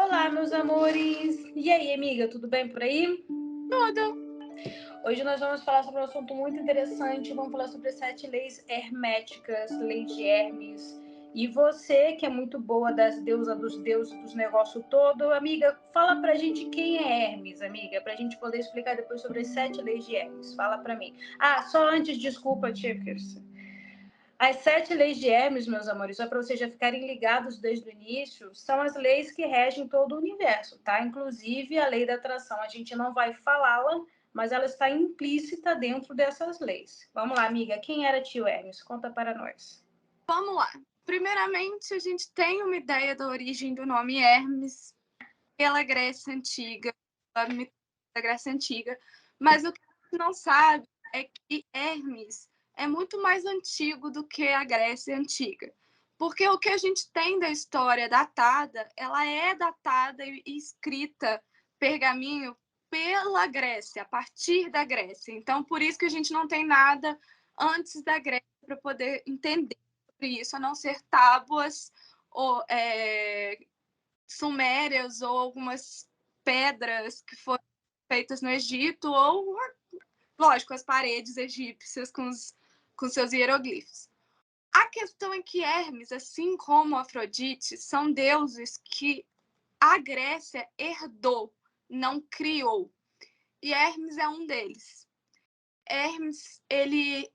Olá, meus amores! E aí, amiga, tudo bem por aí? Tudo. Hoje nós vamos falar sobre um assunto muito interessante. Vamos falar sobre 7 leis herméticas, lei de Hermes. E você, que é muito boa das deusas, dos deuses, dos negócios todo, amiga, fala pra gente quem é Hermes, amiga, pra gente poder explicar depois sobre as 7 leis de Hermes. Fala pra mim. Ah, só antes, desculpa, Tiffers. As 7 leis de Hermes, meus amores, só para vocês já ficarem ligados desde o início, são as leis que regem todo o universo, tá? Inclusive a lei da atração. A gente não vai falá-la, mas ela está implícita dentro dessas leis. Vamos lá, amiga. Quem era tio Hermes? Conta para nós. Vamos lá. Primeiramente, a gente tem uma ideia da origem do nome Hermes pela Grécia Antiga, da mitologia da Grécia Antiga, mas o que a gente não sabe é que Hermes é muito mais antigo do que a Grécia Antiga. Porque o que a gente tem da história datada, ela é datada e escrita, pergaminho, pela Grécia, a partir da Grécia. Então, por isso que a gente não tem nada antes da Grécia para poder entender sobre isso, a não ser tábuas ou sumérias ou algumas pedras que foram feitas no Egito, ou, lógico, as paredes egípcias com seus hieroglifos. A questão é que Hermes, assim como Afrodite, são deuses que a Grécia herdou, não criou. E Hermes é um deles. Hermes,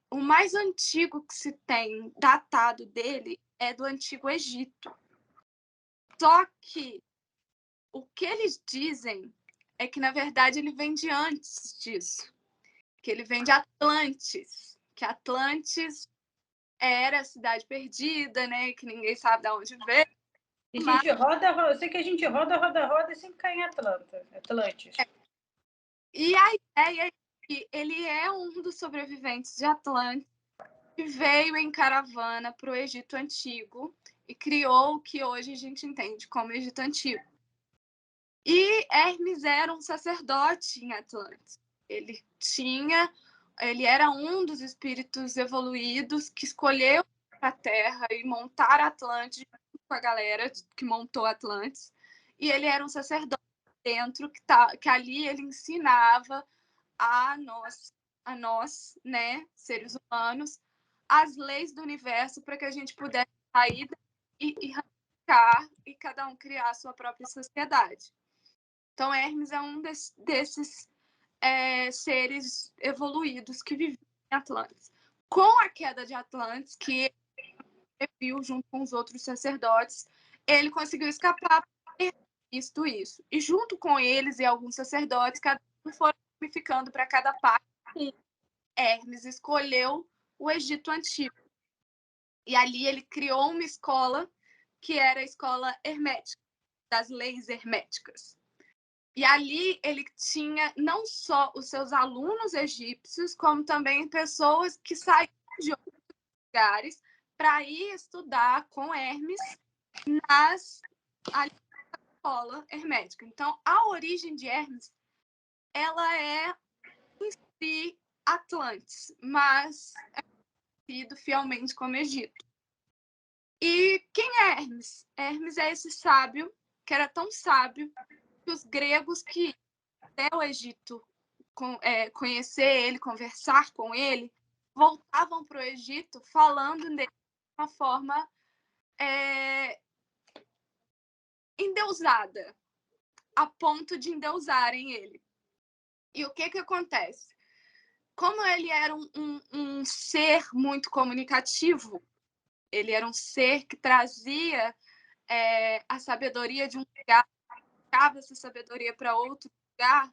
o mais antigo que se tem datado dele é do Antigo Egito. Só que o que eles dizem é que, na verdade, ele vem de antes disso. Que ele vem de Atlantis. Que Atlantis era a cidade perdida, né? Que ninguém sabe de onde veio. A Mas... gente roda, eu sei que a gente roda e sempre cai em Atlantis. E a ideia é que ele é um dos sobreviventes de Atlantis que veio em caravana para o Egito Antigo e criou o que hoje a gente entende como Egito Antigo. E Hermes era um sacerdote em Atlantis. Ele era um dos espíritos evoluídos que escolheu a Terra e montar Atlantis com a galera que montou Atlantis. E ele era um sacerdote dentro que ali ele ensinava a nós, né, seres humanos, as leis do universo para que a gente pudesse sair e ramificar e cada um criar a sua própria sociedade. Então, Hermes é um desses seres evoluídos que viviam em Atlantis. Com a queda de Atlantis, que ele viu junto com os outros sacerdotes, ele conseguiu escapar visto isso. E junto com eles e alguns sacerdotes, cada um foram ficando para cada parte. Hermes escolheu o Egito Antigo. E ali ele criou uma escola que era a escola hermética, das leis herméticas. E ali ele tinha não só os seus alunos egípcios, como também pessoas que saíam de outros lugares para ir estudar com Hermes na escola hermética. Então, a origem de Hermes, ela é em si Atlantis, mas é conhecido fielmente como Egito. E quem é Hermes? Hermes é esse sábio, que era tão sábio que os gregos que até o Egito conhecer ele, conversar com ele, voltavam para o Egito falando dele de uma forma endeusada, a ponto de endeusarem ele. E o que acontece? Como ele era um ser muito comunicativo, ele era um ser que trazia a sabedoria de um lugar, levava essa sabedoria para outro lugar,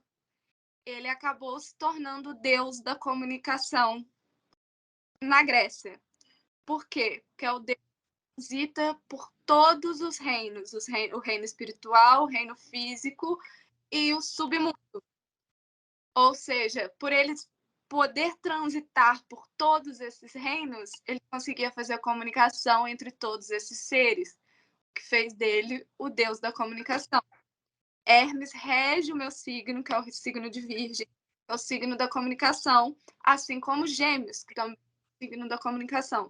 ele acabou se tornando o deus da comunicação na Grécia. Por quê? Porque é o deus que visita por todos os reinos, o reino espiritual, o reino físico e o submundo. Ou seja, por eles poder transitar por todos esses reinos, ele conseguia fazer a comunicação entre todos esses seres, o que fez dele o deus da comunicação. Hermes rege o meu signo, que é o signo de Virgem, é o signo da comunicação, assim como Gêmeos, que também é o signo da comunicação.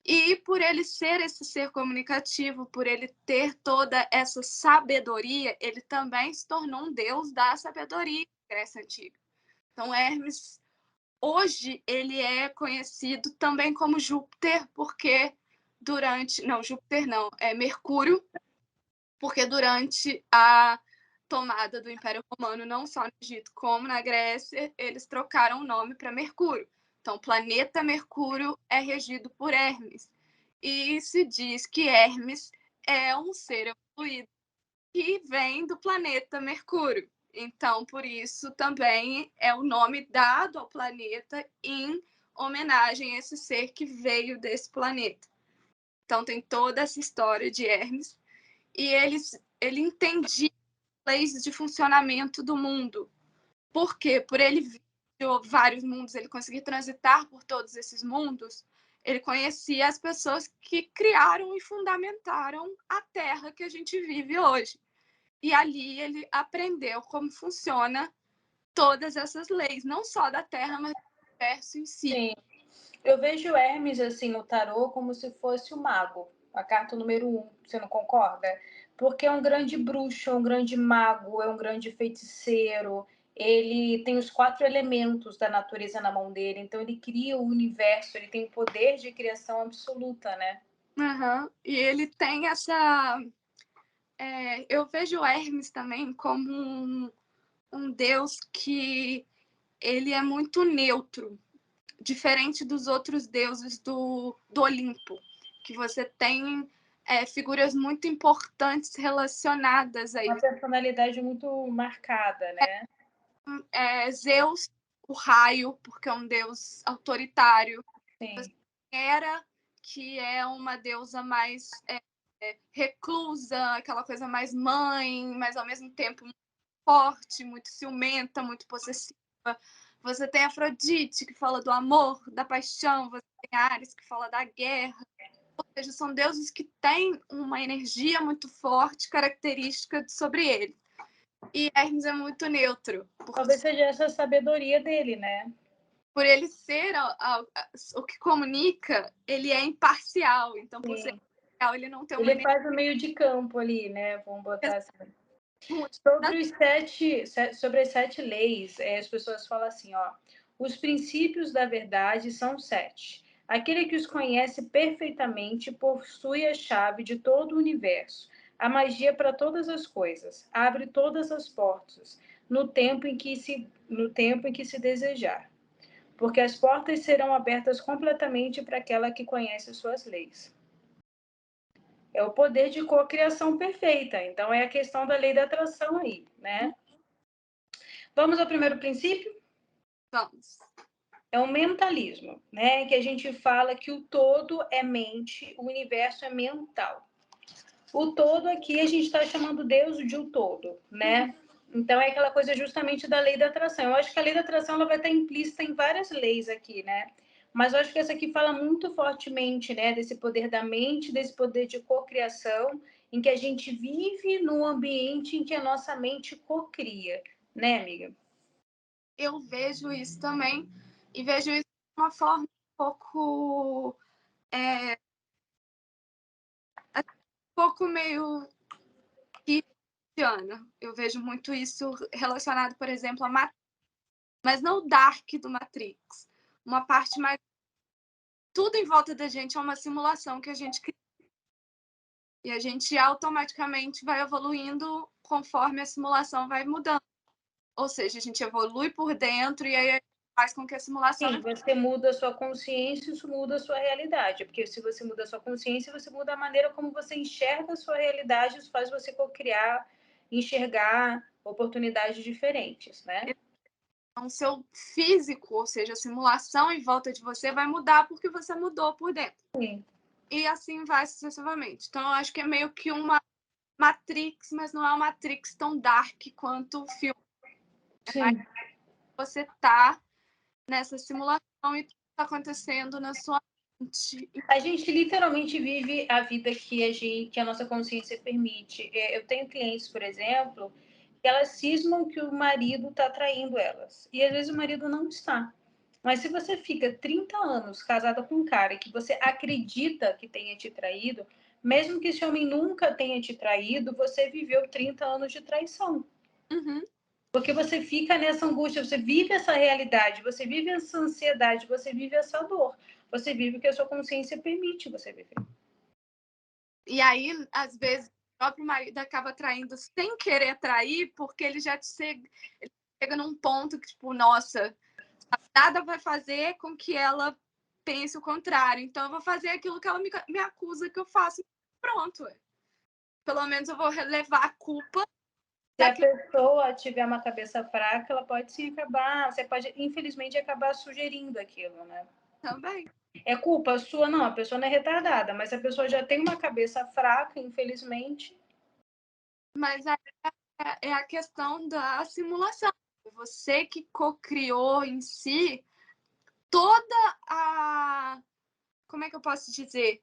E por ele ser esse ser comunicativo, por ele ter toda essa sabedoria, ele também se tornou um deus da sabedoria na Grécia Antiga. Então, Hermes, hoje, ele é conhecido também como Júpiter, porque durante... Não, Júpiter não, é Mercúrio, porque durante a tomada do Império Romano, não só no Egito como na Grécia, eles trocaram o nome para Mercúrio. Então, o planeta Mercúrio é regido por Hermes. E se diz que Hermes é um ser evoluído que vem do planeta Mercúrio. Então, por isso também é o nome dado ao planeta em homenagem a esse ser que veio desse planeta. Então, tem toda essa história de Hermes. E ele entendia leis de funcionamento do mundo. Por quê? Por ele ver vários mundos, ele conseguir transitar por todos esses mundos, ele conhecia as pessoas que criaram e fundamentaram a Terra que a gente vive hoje. E ali ele aprendeu como funciona todas essas leis, não só da Terra, mas do universo em si. Sim. Eu vejo Hermes, assim, no tarô como se fosse o mago, a carta número 1. Você não concorda? Porque é um grande bruxo, é um grande mago, é um grande feiticeiro. Ele tem os 4 elementos da natureza na mão dele, então ele cria o universo, ele tem o poder de criação absoluta, né? Uhum. E ele tem essa... eu vejo Hermes também como um deus que ele é muito neutro, diferente dos outros deuses do Olimpo, que você tem figuras muito importantes relacionadas a Uma isso. personalidade muito marcada, né? Zeus, o raio, porque é um deus autoritário. Sim. Hera, que é uma deusa mais reclusa, aquela coisa mais mãe, mas ao mesmo tempo muito forte, muito ciumenta, muito possessiva. Você tem Afrodite, que fala do amor, da paixão. Você tem Ares, que fala da guerra. Ou seja, são deuses que têm uma energia muito forte, característica sobre ele. E Hermes é muito neutro. Talvez seja essa sabedoria dele, né? Por ele ser o que comunica, ele é imparcial. Então, por ser Sim. imparcial, ele não tem uma Ele energia faz o meio de campo ali, né? Vamos botar assim. muito. Sobre as 7 leis, as pessoas falam assim, ó, os princípios da verdade são 7. Aquele que os conhece perfeitamente possui a chave de todo o universo, a magia para todas as coisas, abre todas as portas, no tempo em que se desejar, porque as portas serão abertas completamente para aquela que conhece suas leis. É o poder de cocriação perfeita. Então, é a questão da lei da atração aí, né? Vamos ao primeiro princípio? Vamos. É o mentalismo, né? Que a gente fala que o todo é mente, o universo é mental. O todo aqui a gente está chamando Deus de o todo, né? Então é aquela coisa justamente da lei da atração. Eu acho que a lei da atração ela vai estar implícita em várias leis aqui, né? Mas eu acho que essa aqui fala muito fortemente, né? Desse poder da mente, desse poder de cocriação, em que a gente vive num ambiente em que a nossa mente cocria, né, amiga? Eu vejo isso também, e vejo isso de uma forma um pouco, meio cristiana. Eu vejo muito isso relacionado, por exemplo, a Matrix, mas não o dark do Matrix. Uma parte mais. Tudo em volta da gente é uma simulação que a gente cria. E a gente automaticamente vai evoluindo conforme a simulação vai mudando. Ou seja, a gente evolui por dentro e aí faz com que a simulação... Sim, você muda a sua consciência, isso muda a sua realidade. Porque se você muda a sua consciência, você muda a maneira como você enxerga a sua realidade, isso faz você co-criar, enxergar oportunidades diferentes, né? Então, o seu físico, ou seja, a simulação em volta de você vai mudar porque você mudou por dentro. Sim. E assim vai sucessivamente. Então, eu acho que é meio que uma Matrix, mas não é uma Matrix tão dark quanto o filme. Sim. Você tá nessa simulação e tudo tá acontecendo na sua mente. A gente literalmente vive a vida que a nossa consciência permite. Eu tenho clientes, por exemplo, que elas cismam que o marido está traindo elas. E às vezes o marido não está. Mas se você fica 30 anos casada com um cara que você acredita que tenha te traído, mesmo que esse homem nunca tenha te traído, você viveu 30 anos de traição. Uhum. Porque você fica nessa angústia, você vive essa realidade, você vive essa ansiedade, você vive essa dor. Você vive o que a sua consciência permite você viver. E aí, às vezes, o próprio marido acaba traindo sem querer trair, porque ele chega num ponto que, tipo, nossa, nada vai fazer com que ela pense o contrário. Então, eu vou fazer aquilo que ela me acusa que eu faço. Pronto. Pelo menos eu vou levar a culpa. Se a pessoa tiver uma cabeça fraca, ela pode sim acabar, você pode, infelizmente, acabar sugerindo aquilo, né? Também. É culpa sua? Não, a pessoa não é retardada, mas a pessoa já tem uma cabeça fraca, infelizmente. Mas é a questão da simulação. Você que co-criou em si toda a... Como é que eu posso dizer?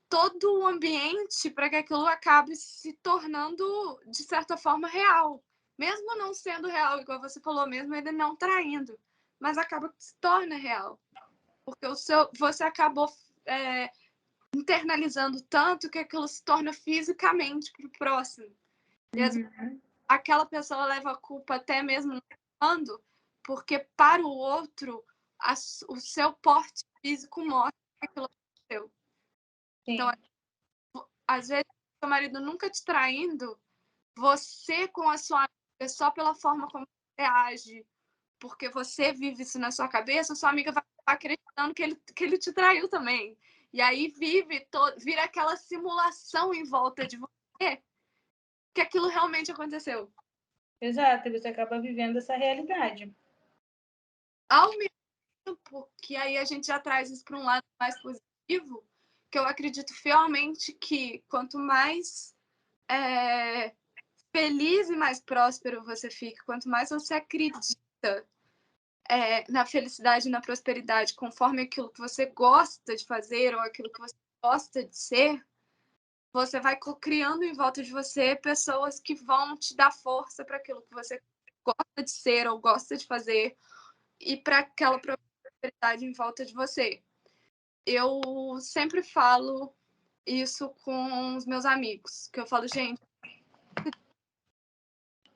Todo o ambiente para que aquilo acabe se tornando, de certa forma, real. Mesmo não sendo real, igual você falou, mesmo ele não traindo. Mas acaba que se torna real. Porque você acabou internalizando tanto que aquilo se torna fisicamente para o próximo. E às vezes, aquela pessoa leva a culpa até mesmo não falando, porque para o outro o seu porte físico mostra que aquilo aconteceu. Então, às vezes, seu marido nunca te traindo, você com a sua amiga, só pela forma como você age, porque você vive isso na sua cabeça, sua amiga vai acreditando que ele te traiu também. E aí vira aquela simulação em volta de você que aquilo realmente aconteceu. Exato, e você acaba vivendo essa realidade. Ao mesmo tempo que aí a gente já traz isso para um lado mais positivo, que eu acredito fielmente que quanto mais feliz e mais próspero você fica, quanto mais você acredita na felicidade e na prosperidade, conforme aquilo que você gosta de fazer ou aquilo que você gosta de ser, você vai criando em volta de você pessoas que vão te dar força para aquilo que você gosta de ser ou gosta de fazer e para aquela prosperidade em volta de você. Eu sempre falo isso com os meus amigos, que eu falo, gente,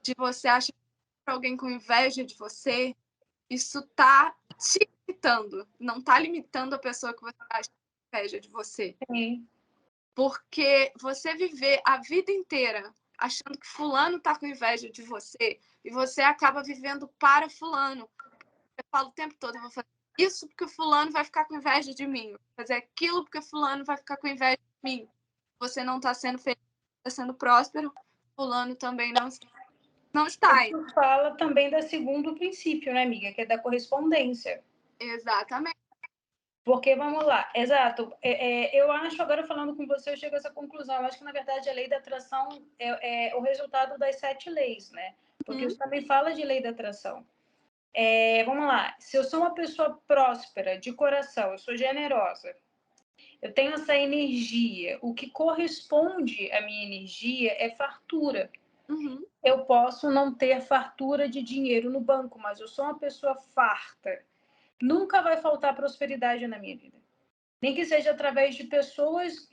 de você achar que alguém com inveja de você, isso tá te limitando, não tá limitando a pessoa que você acha com inveja de você. Sim. Porque você viver a vida inteira achando que fulano tá com inveja de você e você acaba vivendo para fulano. Eu falo o tempo todo, eu vou fazer isso porque fulano vai ficar com inveja de mim, vou fazer aquilo porque fulano vai ficar com inveja de mim. Você não tá sendo feliz, tá sendo próspero, fulano também não está. Isso fala também do segundo princípio, né, amiga? Que é da correspondência. Exatamente. Porque, vamos lá, exato. Eu acho, agora falando com você, eu chego a essa conclusão. Eu acho que, na verdade, a lei da atração é o resultado das 7 leis, né? Porque isso também fala de lei da atração. Vamos lá, se eu sou uma pessoa próspera, de coração, eu sou generosa, eu tenho essa energia, o que corresponde à minha energia é fartura. Uhum. Eu posso não ter fartura de dinheiro no banco, mas eu sou uma pessoa farta. Nunca vai faltar prosperidade na minha vida. Nem que seja através de pessoas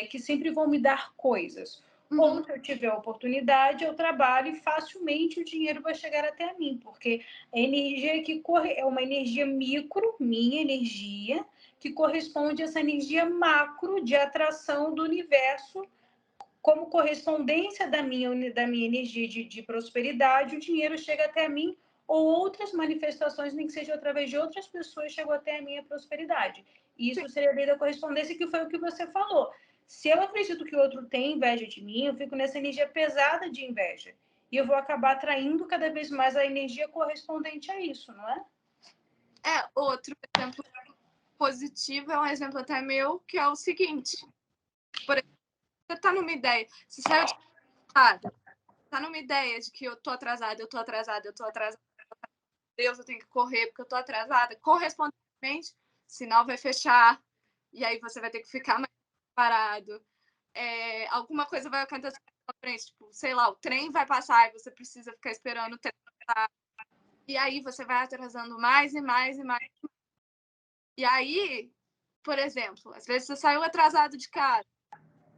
que sempre vão me dar coisas. Uhum. Ou se eu tiver oportunidade, eu trabalho e facilmente o dinheiro vai chegar até mim, porque a energia que corre é uma energia micro, minha energia, que corresponde a essa energia macro de atração do universo. Como correspondência da minha energia de prosperidade, o dinheiro chega até mim ou outras manifestações, nem que seja através de outras pessoas, chegou até a minha prosperidade. Isso seria a lei da correspondência, que foi o que você falou. Se eu acredito que o outro tem inveja de mim, eu fico nessa energia pesada de inveja. E eu vou acabar atraindo cada vez mais a energia correspondente a isso, não é? Outro exemplo positivo é um exemplo até meu, que é o seguinte. Por exemplo, você tá numa ideia, se saiu de casa, tá numa ideia de que eu tô atrasada, Deus, eu tenho que correr porque eu tô atrasada, correspondentemente, sinal vai fechar, e aí você vai ter que ficar mais parado. Alguma coisa vai acontecer na frente, tipo, sei lá, o trem vai passar e você precisa ficar esperando o trem passar. E aí você vai atrasando mais e mais e mais. E aí, por exemplo, às vezes você saiu atrasado de casa,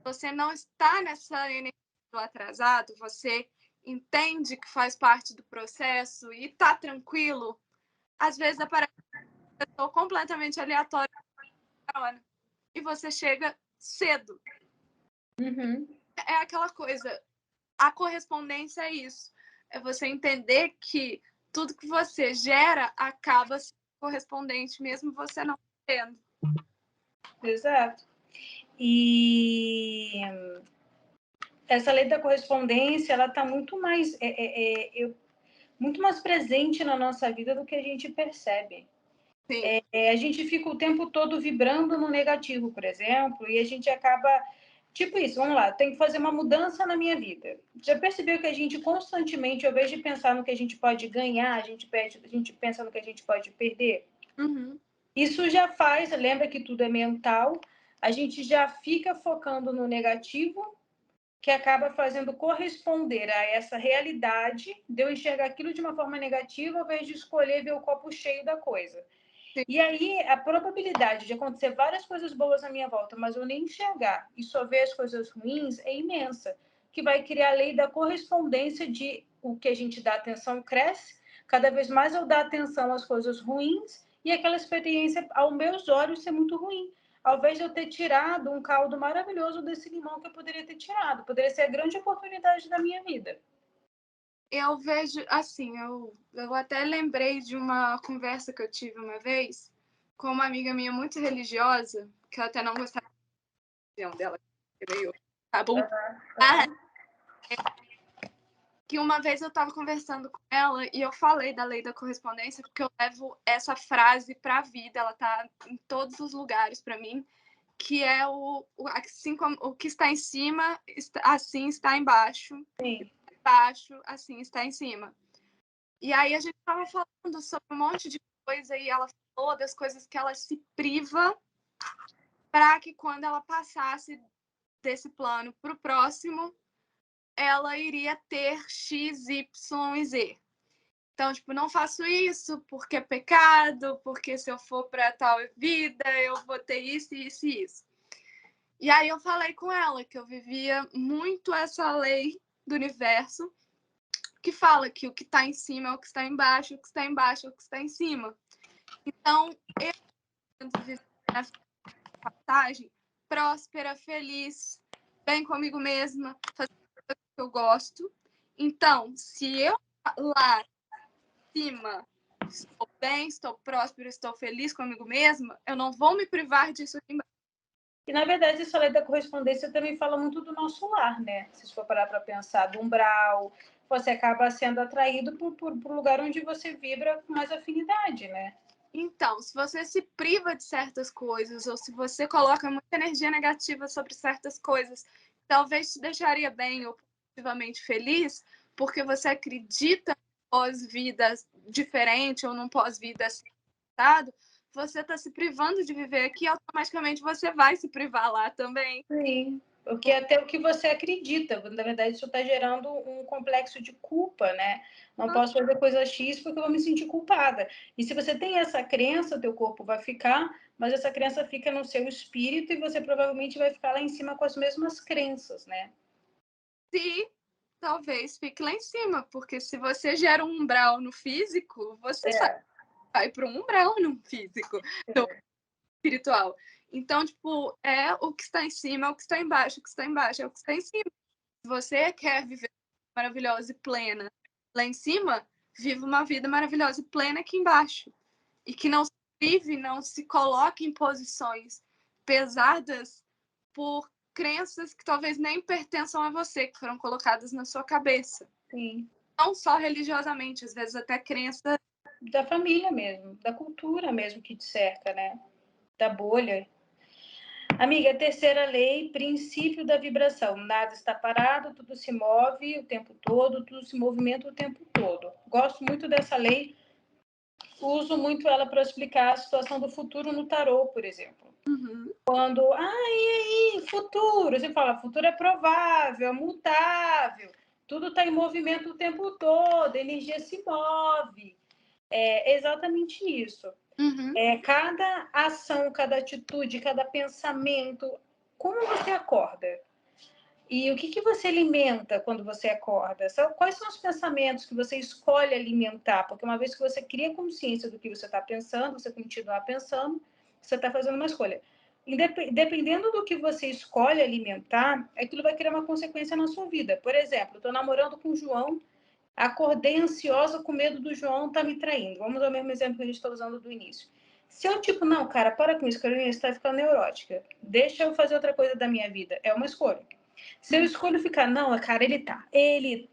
você não está nessa energia do atrasado, você entende que faz parte do processo e está tranquilo, às vezes aparece uma pessoa completamente aleatória e você chega cedo. Uhum. É aquela coisa, a correspondência é isso. É você entender que tudo que você gera acaba sendo correspondente, mesmo você não tendo. Exato. E essa lei da correspondência, ela está muito mais, muito mais presente na nossa vida do que a gente percebe. A gente fica o tempo todo vibrando no negativo, por exemplo, e a gente acaba, tipo isso, vamos lá, tem que fazer uma mudança na minha vida. Já percebeu que a gente constantemente, ao invés de pensar no que a gente pode ganhar, a gente pensa no que a gente pode perder? Uhum. Isso já faz, lembra que tudo é mental, a gente já fica focando no negativo, que acaba fazendo corresponder a essa realidade de eu enxergar aquilo de uma forma negativa, ao invés de escolher ver o copo cheio da coisa. Sim. E aí, a probabilidade de acontecer várias coisas boas à minha volta, mas eu nem enxergar e só ver as coisas ruins é imensa, que vai criar a lei da correspondência de o que a gente dá atenção cresce, cada vez mais eu dar atenção às coisas ruins e aquela experiência, aos meus olhos, ser muito ruim. Ao invés de eu ter tirado um caldo maravilhoso desse limão que eu poderia ter tirado, poderia ser a grande oportunidade da minha vida. Eu vejo, assim, eu até lembrei de uma conversa que eu tive uma vez com uma amiga minha muito religiosa, que eu até não gostava da religião dela, que é meio tabu. Que uma vez eu estava conversando com ela e eu falei da lei da correspondência, porque eu levo essa frase para a vida, ela tá em todos os lugares para mim, que é assim como o que está em cima, assim está embaixo. Sim. Embaixo, assim está em cima. E aí a gente estava falando sobre um monte de coisa e ela falou das coisas que ela se priva para que quando ela passasse desse plano para o próximo, ela iria ter X, Y e Z. Então, tipo, não faço isso porque é pecado, porque se eu for para tal vida, eu vou ter isso, isso e isso. E aí eu falei com ela que eu vivia muito essa lei do universo que fala que o que está em cima é o que está embaixo, o que está embaixo é o que está em cima. Então, eu tento viver a passagem próspera, feliz, bem comigo mesma, fazer o que eu gosto. Então, se eu lá em cima estou bem, estou próspera, estou feliz comigo mesma, eu não vou me privar disso aqui embaixo. E, na verdade, essa lei da correspondência também fala muito do nosso lar, né? Se for parar para pensar, do umbral, você acaba sendo atraído por lugar onde você vibra com mais afinidade, né? Então, se você se priva de certas coisas, ou se você coloca muita energia negativa sobre certas coisas, talvez te deixaria bem ou positivamente feliz, porque você acredita em pós-vida diferente ou num pós-vida assentado, você está se privando de viver aqui, automaticamente você vai se privar lá também. Sim, porque até o que você acredita, na verdade, isso está gerando um complexo de culpa, né? Não posso fazer coisa X porque eu vou me sentir culpada. E se você tem essa crença, teu corpo vai ficar, mas essa crença fica no seu espírito e você provavelmente vai ficar lá em cima com as mesmas crenças, né? Se talvez fique lá em cima, porque se você gera um umbral no físico, você vai para um umbral no físico. Então, espiritual. Então, tipo, é o que está em cima, é o que está embaixo, o que está embaixo, é o que está em cima. Se você quer viver maravilhosa e plena lá em cima, viva uma vida maravilhosa e plena aqui embaixo. E que não se prive, não se coloque em posições pesadas por crenças que talvez nem pertençam a você, que foram colocadas na sua cabeça. Sim. Não só religiosamente, às vezes até crenças Da família mesmo, da cultura mesmo que te cerca, né? Da bolha. Amiga, a terceira lei, princípio da vibração. Nada está parado, tudo se move o tempo todo, tudo se movimenta o tempo todo. Gosto muito dessa lei, uso muito ela para explicar a situação do futuro no tarô, por exemplo. Quando, e aí, futuro? Você fala, futuro é provável, é mutável, tudo está em movimento o tempo todo, a energia se move. É exatamente isso. Uhum. Cada ação, cada atitude, cada pensamento, como você acorda? E o que você alimenta quando você acorda? Quais são os pensamentos que você escolhe alimentar? Porque uma vez que você cria consciência do que você está pensando, você continua pensando, você está fazendo uma escolha. Dependendo do que você escolhe alimentar, aquilo vai criar uma consequência na sua vida. Por exemplo, estou namorando com o João, acordei ansiosa com medo do João estar me traindo. Vamos ao mesmo exemplo que a gente está usando do início. Se eu, tipo, não, cara, para com isso, Carolina, você está ficando neurótica. Deixa eu fazer outra coisa da minha vida. É uma escolha. Se eu escolho ficar, não, cara, ele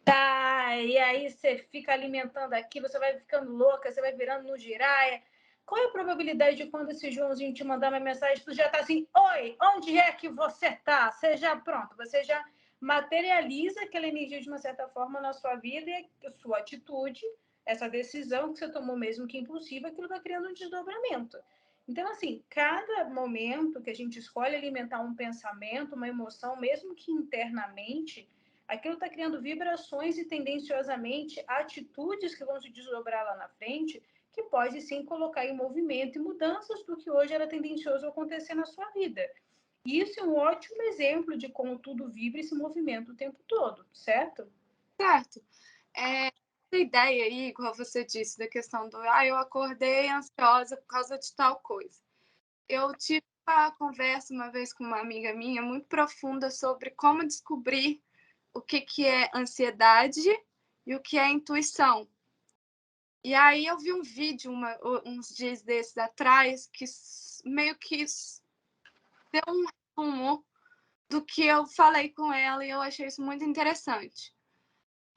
tá, e aí você fica alimentando aqui, você vai ficando louca, você vai virando no giraia. Qual é a probabilidade de quando esse Joãozinho te mandar uma mensagem, tu já tá assim, oi, onde é que você tá? Você já, pronto, você já materializa aquela energia de uma certa forma na sua vida e a sua atitude, essa decisão que você tomou mesmo que impulsiva, aquilo vai criando um desdobramento. Então, assim, cada momento que a gente escolhe alimentar um pensamento, uma emoção, mesmo que internamente, aquilo está criando vibrações e tendenciosamente atitudes que vão se desdobrar lá na frente, que pode sim colocar em movimento e mudanças do que hoje era tendencioso acontecer na sua vida. E isso é um ótimo exemplo de como tudo vibra e se movimenta o tempo todo, certo? Certo. Essa ideia aí, igual você disse, da questão do eu acordei ansiosa por causa de tal coisa. Eu tive uma conversa uma vez com uma amiga minha muito profunda sobre como descobrir o que é ansiedade e o que é intuição. E aí eu vi um vídeo uns dias desses atrás que meio que deu um resumo do que eu falei com ela e eu achei isso muito interessante.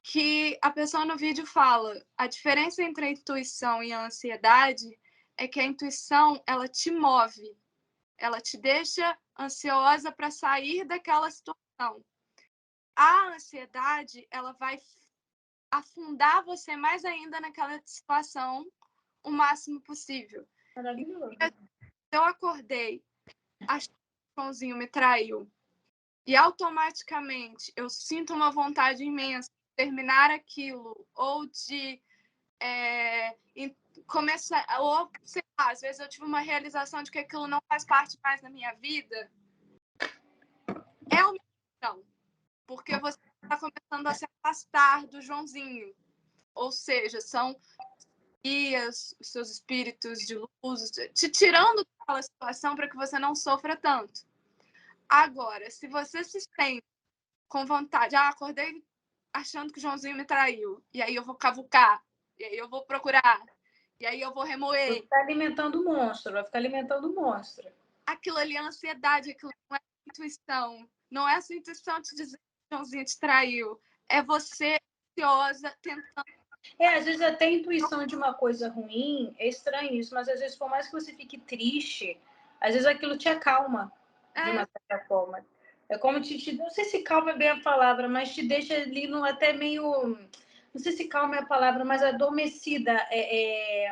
Que a pessoa no vídeo fala, a diferença entre a intuição e a ansiedade é que a intuição, ela te move, ela te deixa ansiosa para sair daquela situação. A ansiedade, ela vai afundar você mais ainda naquela situação o máximo possível. Maravilhoso. Eu acordei, achei que o Joãozinho me traiu, e automaticamente eu sinto uma vontade imensa de terminar aquilo, ou de começar, ou sei lá, às vezes eu tive uma realização de que aquilo não faz parte mais da minha vida, é uma questão, porque você está começando a se afastar do Joãozinho, ou seja, são guias, os seus espíritos de luz, te tirando daquela situação para que você não sofra tanto. Agora, se você se sente com vontade, acordei achando que o Joãozinho me traiu, e aí eu vou cavucar, e aí eu vou procurar, e aí eu vou remoer. Vai ficar alimentando o monstro, vai ficar alimentando o monstro. Aquilo ali é ansiedade, aquilo não é intuição. Não é a sua intuição te dizer que o Joãozinho te traiu. É você ansiosa, tentando. Às vezes até a intuição de uma coisa ruim é estranho isso, mas às vezes, por mais que você fique triste, às vezes aquilo te acalma de uma certa forma. É como não sei se calma é bem a palavra, mas te deixa ali até meio. Não sei se calma é a palavra, mas adormecida. É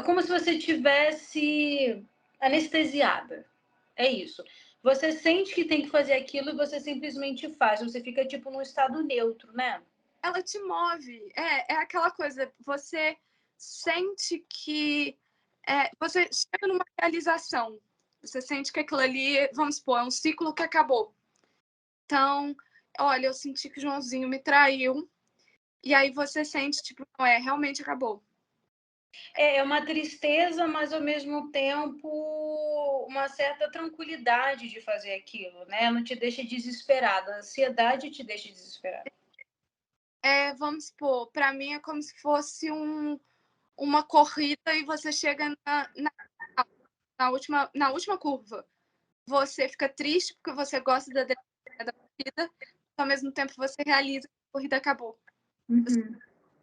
como se você tivesse anestesiada. É isso. Você sente que tem que fazer aquilo e você simplesmente faz. Você fica tipo num estado neutro, né? Ela te move. É aquela coisa, você sente que você chega numa realização. Você sente que aquilo ali, vamos supor, é um ciclo que acabou. Então, olha, eu senti que o Joãozinho me traiu. E aí você sente, tipo, não, realmente acabou. É uma tristeza, mas ao mesmo tempo uma certa tranquilidade de fazer aquilo, né? Não te deixa desesperada. A ansiedade te deixa desesperada. Vamos supor, para mim é como se fosse uma corrida e você chega na última curva. Você fica triste porque você gosta da corrida, ao mesmo tempo você realiza que a corrida acabou. Você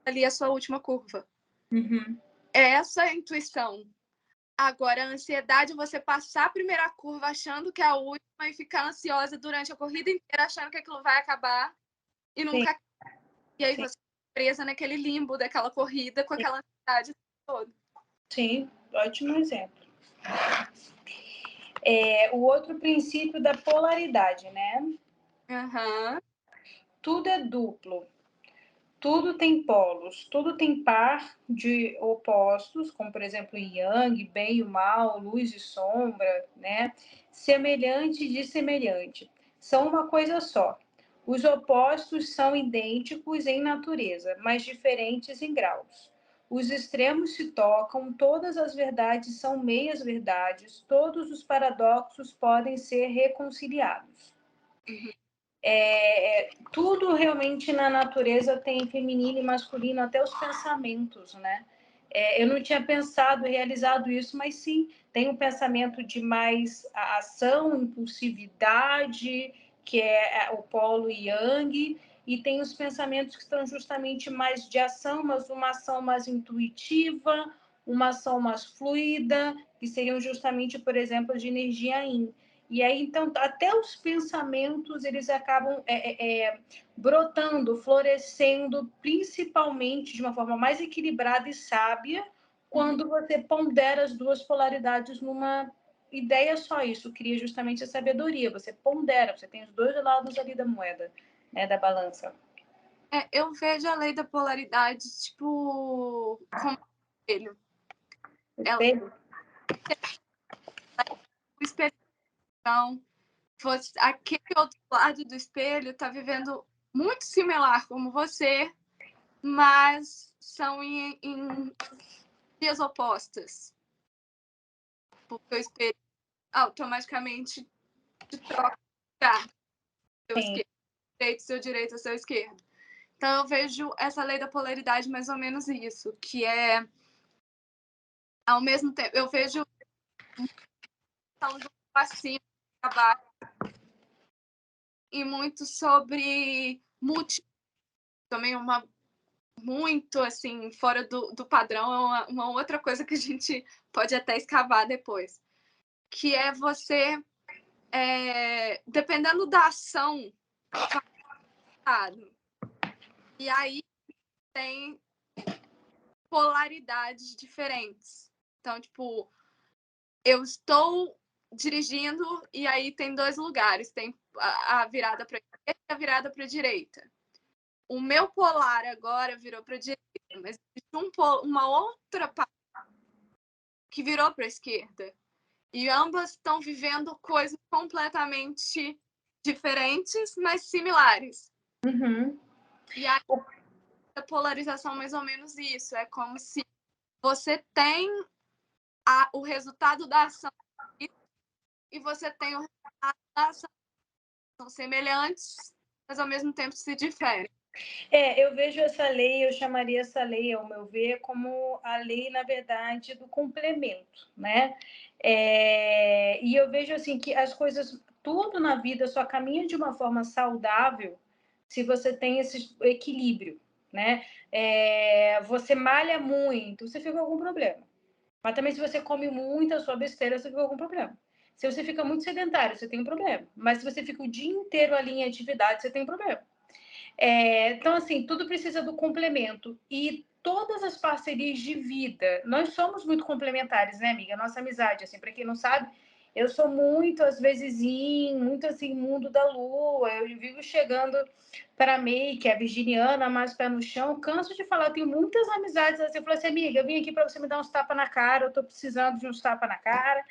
ali a sua última curva. Uhum. Essa é a intuição. Agora, a ansiedade é você passar a primeira curva achando que é a última e ficar ansiosa durante a corrida inteira achando que aquilo vai acabar e nunca acaba. E aí Sim. você fica presa naquele limbo daquela corrida com aquela ansiedade toda. Sim, ótimo exemplo. O outro princípio da polaridade, né? Uhum. Tudo é duplo. tudo tem polos, tudo tem par de opostos, como por exemplo Yang, bem e o mal, luz e sombra, né? Semelhante e dissemelhante. São uma coisa só. Os opostos são idênticos em natureza, mas diferentes em graus. Os extremos se tocam, todas as verdades são meias-verdades, todos os paradoxos podem ser reconciliados. Tudo realmente na natureza tem feminino e masculino, até os pensamentos, né? Eu não tinha pensado, realizado isso, mas sim, tem um pensamento de mais ação, impulsividade, que é o polo yang, e tem os pensamentos que estão justamente mais de ação, mas uma ação mais intuitiva, uma ação mais fluida, que seriam justamente, por exemplo, de energia yin. E aí, então, até os pensamentos, eles acabam brotando, florescendo, principalmente de uma forma mais equilibrada e sábia, quando você pondera as duas polaridades numa ideia só. Isso cria justamente a sabedoria. Você pondera, você tem os dois lados ali da moeda, né, da balança. Eu vejo a lei da polaridade, tipo, como espelho. Espelho? O espelho, então, aquele outro lado do espelho está vivendo muito similar como você, mas são em dias opostas. Porque o espelho automaticamente te troca seu esquerdo, seu direito, seu esquerdo. Então eu vejo essa lei da polaridade mais ou menos isso, que é ao mesmo tempo, eu vejo acima, abaixo, e muito sobre também muito assim, fora do padrão, uma outra coisa que a gente pode até escavar depois, que é você, dependendo da ação, e aí tem polaridades diferentes. Então, tipo, eu estou dirigindo e aí tem dois lugares, tem a virada para esquerda e a virada para direita. O meu polar agora virou para direita, mas existe uma outra parte que virou para a esquerda. E ambas estão vivendo coisas completamente diferentes, mas similares. Uhum. E aí, a polarização mais ou menos isso. É como se você tem o resultado da ação e você tem o resultado da ação. São semelhantes, mas ao mesmo tempo se diferem. Eu vejo essa lei, eu chamaria essa lei, ao meu ver, como a lei, na verdade, do complemento, né? E eu vejo, assim, que as coisas, tudo na vida só caminha de uma forma saudável se você tem esse equilíbrio, né? Você malha muito, você fica com algum problema. Mas também se você come muita sua besteira, você fica com algum problema. Se você fica muito sedentário, você tem um problema. Mas se você fica o dia inteiro ali em atividade, você tem um problema. Então, assim, tudo precisa do complemento. E todas as parcerias de vida, nós somos muito complementares, né, amiga? Nossa amizade, assim, para quem não sabe, eu sou muito, às vezes, muito assim, mundo da lua. Eu vivo chegando para mim, que é virginiana, mais pé no chão. Canso de falar, eu tenho muitas amizades assim. Eu falei assim, amiga, eu vim aqui para você me dar uns tapas na cara, eu tô precisando de uns tapas na cara.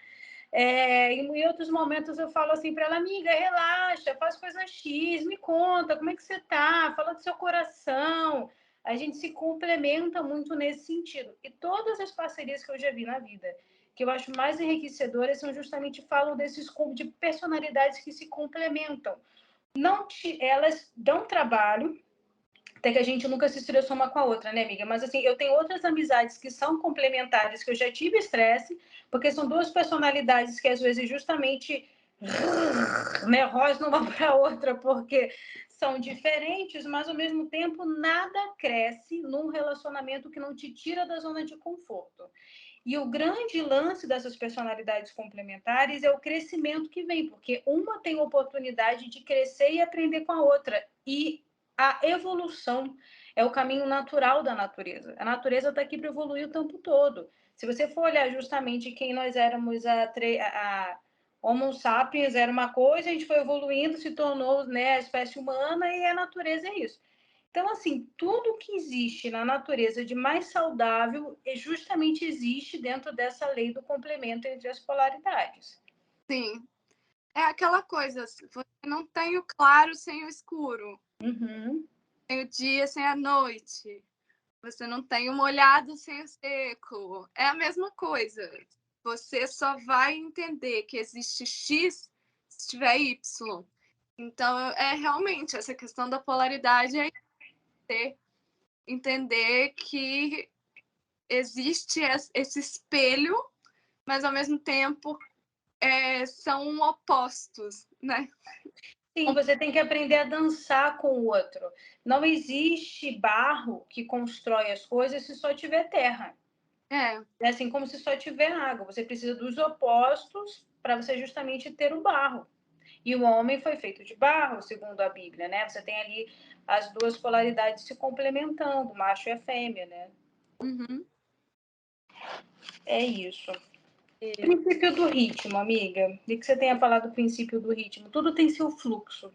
Em outros momentos eu falo assim para ela, amiga, relaxa, faz coisa X, me conta, como é que você tá? Fala do seu coração. A gente se complementa muito nesse sentido. E todas as parcerias que eu já vi na vida, que eu acho mais enriquecedoras, são justamente falam desses de personalidades que se complementam. Elas dão trabalho, até que a gente nunca se estressou uma com a outra, né, amiga? Mas assim, eu tenho outras amizades que são complementares, que eu já tive estresse, porque são duas personalidades que às vezes justamente né, rosnam uma para a outra, porque são diferentes, mas ao mesmo tempo nada cresce num relacionamento que não te tira da zona de conforto. E o grande lance dessas personalidades complementares é o crescimento que vem, porque uma tem oportunidade de crescer e aprender com a outra. E a evolução é o caminho natural da natureza. A natureza está aqui para evoluir o tempo todo. Se você for olhar justamente quem nós éramos, a Homo sapiens era uma coisa, a gente foi evoluindo, se tornou, né, a espécie humana, e a natureza é isso. Então, assim, tudo que existe na natureza de mais saudável justamente existe dentro dessa lei do complemento entre as polaridades. Sim. É aquela coisa, você não tem o claro sem o escuro. Uhum. Tem o dia sem a noite. Você não tem o molhado sem o seco. É a mesma coisa. Você só vai entender que existe X se tiver Y. Então, é realmente essa questão da polaridade é entender que existe esse espelho, mas ao mesmo tempo são opostos, né? Sim, você tem que aprender a dançar com o outro. Não existe barro que constrói as coisas se só tiver terra. É assim como se só tiver água. Você precisa dos opostos para você justamente ter o barro. E o homem foi feito de barro, segundo a Bíblia, né? Você tem ali as duas polaridades se complementando, o macho e a fêmea, né? Uhum. É isso. Princípio do ritmo, amiga. E que você tenha falado do princípio do ritmo. Tudo tem seu fluxo.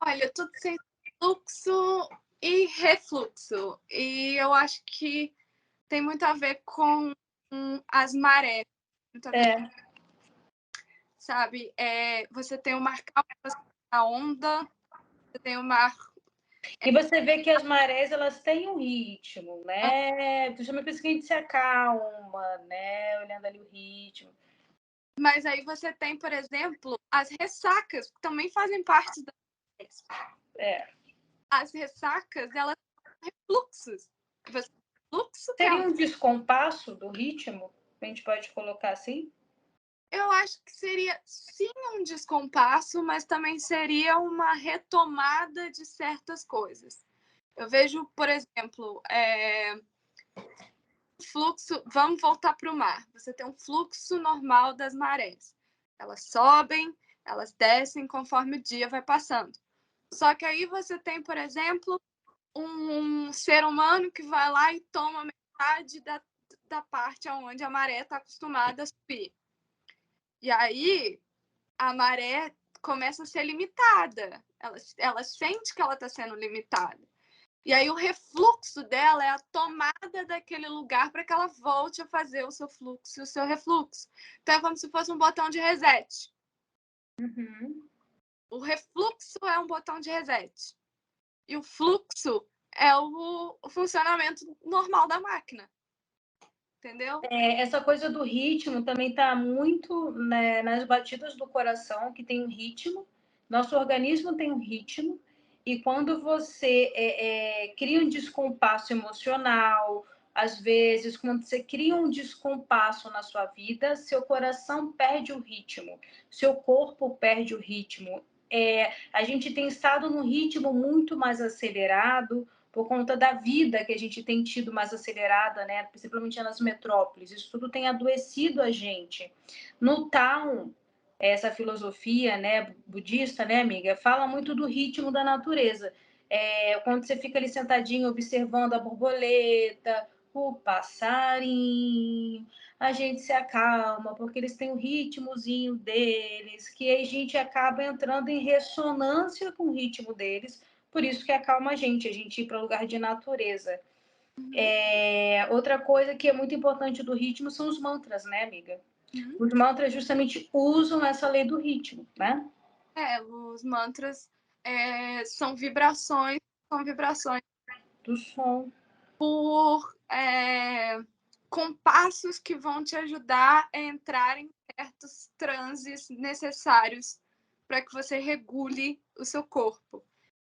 Olha, tudo tem fluxo e refluxo. E eu acho que tem muito a ver com as marés. Muito a ver, sabe? Você tem o mar calmo, você tem a onda, você tem o mar. E você vê que as marés, elas têm um ritmo, né? Justamente por isso que a gente se acalma, né? Olhando ali o ritmo. Mas aí você tem, por exemplo, as ressacas, que também fazem parte das marés. As ressacas, elas são refluxos. Você fluxo que Seria um descompasso do ritmo? A gente pode colocar assim? eu acho que seria sim um descompasso, mas também seria uma retomada de certas coisas. Eu vejo, por exemplo, fluxo. Vamos voltar para o mar. Você tem um fluxo normal das marés. Elas sobem, elas descem conforme o dia vai passando. Só que aí você tem, por exemplo, um ser humano que vai lá e toma metade da parte onde a maré está acostumada a subir. E aí a maré começa a ser limitada. Ela sente que ela está sendo limitada. E aí o refluxo dela é a tomada daquele lugar para que ela volte a fazer o seu fluxo e o seu refluxo. Então é como se fosse um botão de reset. Uhum. O refluxo é um botão de reset. E o fluxo é o funcionamento normal da máquina. Entendeu? Essa coisa do ritmo também está muito, né, nas batidas do coração, que tem um ritmo. Nosso organismo tem um ritmo. E quando você cria um descompasso emocional, às vezes, quando você cria um descompasso na sua vida, seu coração perde o ritmo, seu corpo perde o ritmo. A gente tem estado num ritmo muito mais acelerado, por conta da vida que a gente tem tido mais acelerada, né? Principalmente nas metrópoles. Isso tudo tem adoecido a gente. No Tao, essa filosofia, né, budista, né, amiga, fala muito do ritmo da natureza. Quando você fica ali sentadinho observando a borboleta, o passarinho, a gente se acalma, porque eles têm um ritmozinho deles, que a gente acaba entrando em ressonância com o ritmo deles, por isso que acalma a gente ir para lugar de natureza. Outra coisa que é muito importante do ritmo são os mantras, né, amiga? Uhum. Os mantras justamente usam essa lei do ritmo, né? Os mantras são vibrações Do som. por compassos que vão te ajudar a entrar em certos transes necessários para que você regule o seu corpo.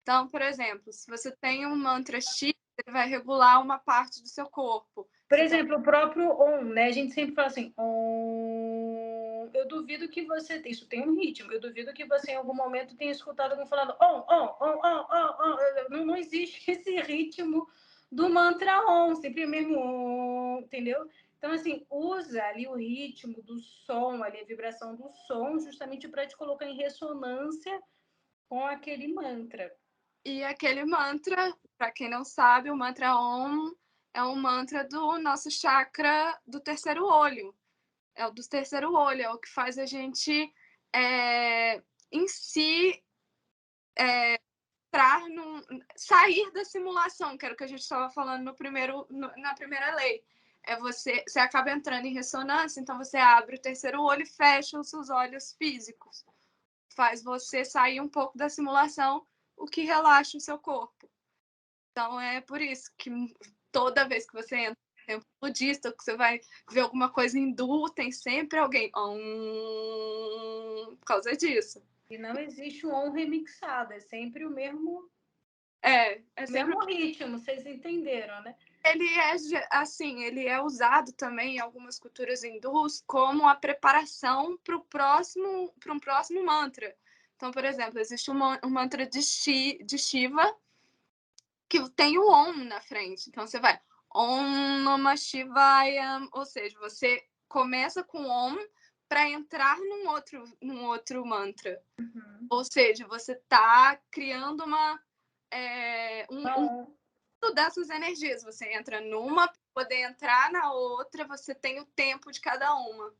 Então, por exemplo, se você tem um mantra X, ele vai regular uma parte do seu corpo. Por exemplo, o próprio Om, né? A gente sempre fala assim, Om. Eu duvido que você... Isso tem um ritmo. Eu duvido que você em algum momento tenha escutado alguém falando Om, Om, Om, Om, Om, Om. Não existe esse ritmo do mantra Om. Sempre mesmo Om, entendeu? Então, assim, usa ali o ritmo do som, ali a vibração do som, justamente para te colocar em ressonância com aquele mantra. E aquele mantra, para quem não sabe, o mantra Om é um mantra do nosso chakra do terceiro olho. É o do terceiro olho, é o que faz a gente em si entrar sair da simulação, que era o que a gente estava falando na primeira lei. Você acaba entrando em ressonância, então você abre o terceiro olho e fecha os seus olhos físicos. Faz você sair um pouco da simulação, o que relaxa o seu corpo. Então é por isso que toda vez que você entra no templo budista, que você vai ver alguma coisa hindu, tem sempre alguém por causa disso. E não existe um remixado, é sempre o mesmo, sempre mesmo ritmo, vocês entenderam, né? Ele ele é usado também em algumas culturas hindus como a preparação para um próximo mantra. Então, por exemplo, existe um mantra de Shiva que tem o Om na frente. Então, você vai Om Namah Shivaya, ou seja, você começa com Om para entrar num outro mantra. Uhum. Ou seja, você está criando dessas energias. Você entra numa, para poder entrar na outra, você tem o tempo de cada uma.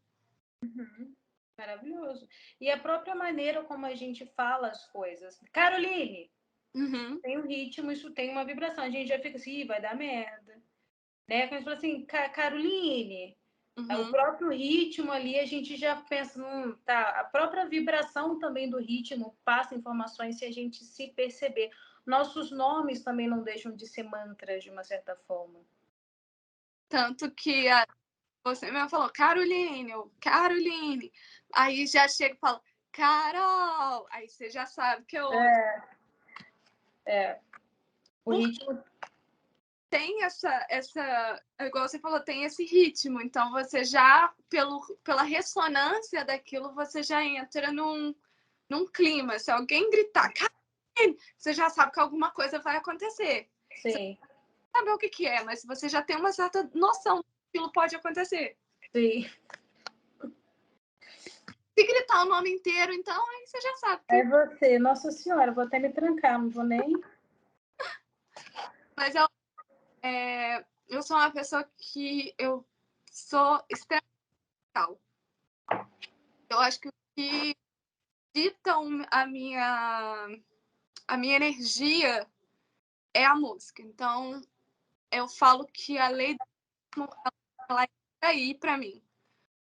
Uhum. Maravilhoso. E a própria maneira como a gente fala as coisas. Caroline, tem um ritmo, isso tem uma vibração. A gente já fica assim, vai dar merda. Né? Quando a gente fala assim, Caroline, o próprio ritmo ali, a gente já pensa, tá. A própria vibração também do ritmo passa informações se a gente se perceber. Nossos nomes também não deixam de ser mantras, de uma certa forma. Tanto que você mesmo falou, Caroline. Aí já chega e fala, Carol. Aí você já sabe que é outro. O ritmo tem igual você falou, tem esse ritmo. Então, você já, pela ressonância daquilo, você já entra num clima. Se alguém gritar, Caroline, você já sabe que alguma coisa vai acontecer. Sim. Você sabe o que é, mas você já tem uma certa noção que aquilo pode acontecer. Sim. Se gritar o nome inteiro, então, aí você já sabe. É você. Nossa Senhora, vou até me trancar, não vou nem... Mas eu sou uma pessoa que eu sou extremamente mental. Eu acho que o que ditam a minha energia é a música. Então, eu falo que a lei ela é aí para mim.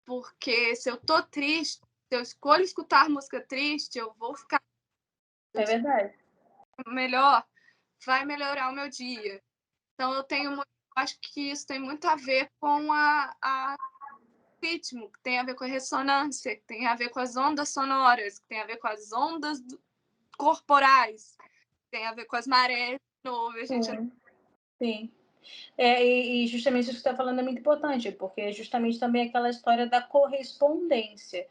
Porque se eu tô triste, se eu escolho escutar música triste, eu vou ficar É verdade. melhor, vai melhorar o meu dia. Então, eu acho que isso tem muito a ver com a ritmo, que tem a ver com a ressonância, que tem a ver com as ondas sonoras, que tem a ver com as ondas corporais, que tem a ver com as marés de novo. Sim. E justamente isso que você está falando é muito importante, porque é justamente também aquela história da correspondência.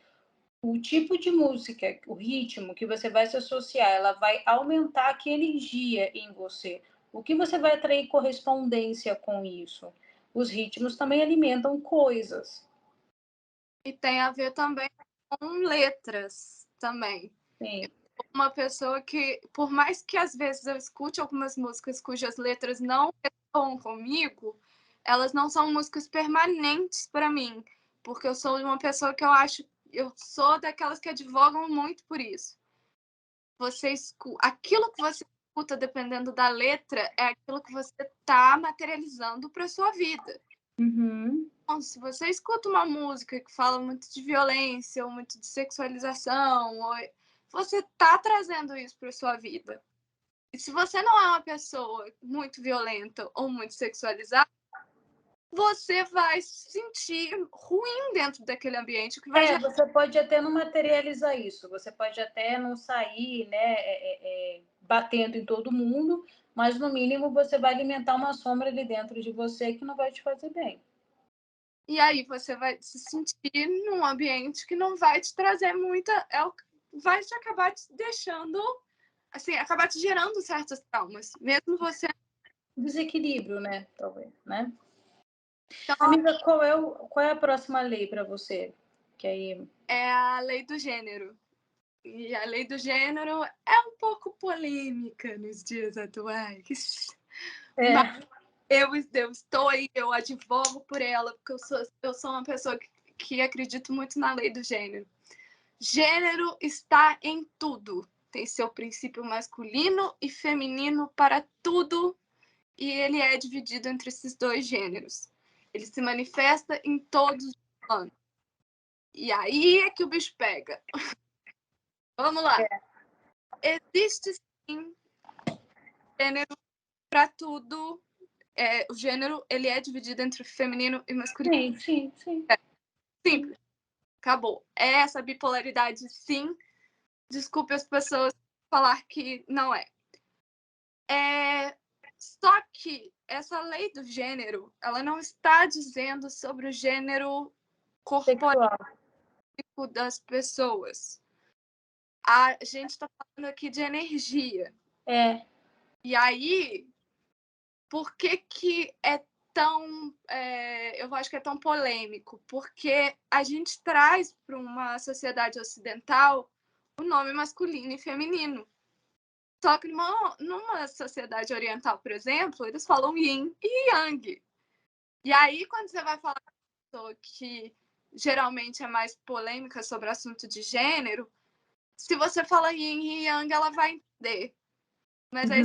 O tipo de música, o ritmo que você vai se associar, ela vai aumentar que energia em você. O que você vai atrair correspondência com isso? Os ritmos também alimentam coisas. E tem a ver também com letras também. Sim. Uma pessoa que, por mais que às vezes eu escute algumas músicas cujas letras não estão comigo, elas não são músicas permanentes para mim, porque eu sou uma pessoa que eu sou daquelas que advogam muito por isso. Aquilo que você escuta, dependendo da letra, é aquilo que você está materializando para sua vida. Uhum. Então, se você escuta uma música que fala muito de violência ou muito de sexualização, você está trazendo isso para sua vida. E se você não é uma pessoa muito violenta ou muito sexualizada, você vai se sentir ruim dentro daquele ambiente. Que vai Você pode até não materializar isso, você pode até não sair, né, batendo em todo mundo, mas no mínimo você vai alimentar uma sombra ali dentro de você que não vai te fazer bem. E aí você vai se sentir num ambiente que não vai te trazer muita... vai te acabar te deixando... assim, acabar te gerando certos traumas. Mesmo você... Desequilíbrio, né, talvez, né? Então, Amiga, qual é a próxima lei para você? Que aí... é a lei do gênero. E a lei do gênero é um pouco polêmica nos dias atuais. Mas eu estou aí, eu advogo por ela, porque eu sou uma pessoa que acredito muito na lei do gênero. Gênero está em tudo. tem seu princípio masculino e feminino para tudo, e ele é dividido entre esses dois gêneros. Ele se manifesta em todos os planos. E aí é que o bicho pega. Vamos lá. Existe, sim, gênero para tudo. O gênero, ele é dividido entre feminino e masculino. Sim. Simples. Acabou. É essa bipolaridade, sim. Desculpe as pessoas falar que não é. Só que essa lei do gênero, ela não está dizendo sobre o gênero corporal Sexual. das pessoas. A gente está falando aqui de energia. E aí, por que é tão... eu acho que é tão polêmico? Porque a gente traz para uma sociedade ocidental o nome masculino e feminino. Só que numa sociedade oriental, por exemplo, eles falam yin e yang. E aí, quando você vai falar com uma pessoa que geralmente é mais polêmica sobre assunto de gênero, se você fala yin e yang, ela vai entender. Mas aí,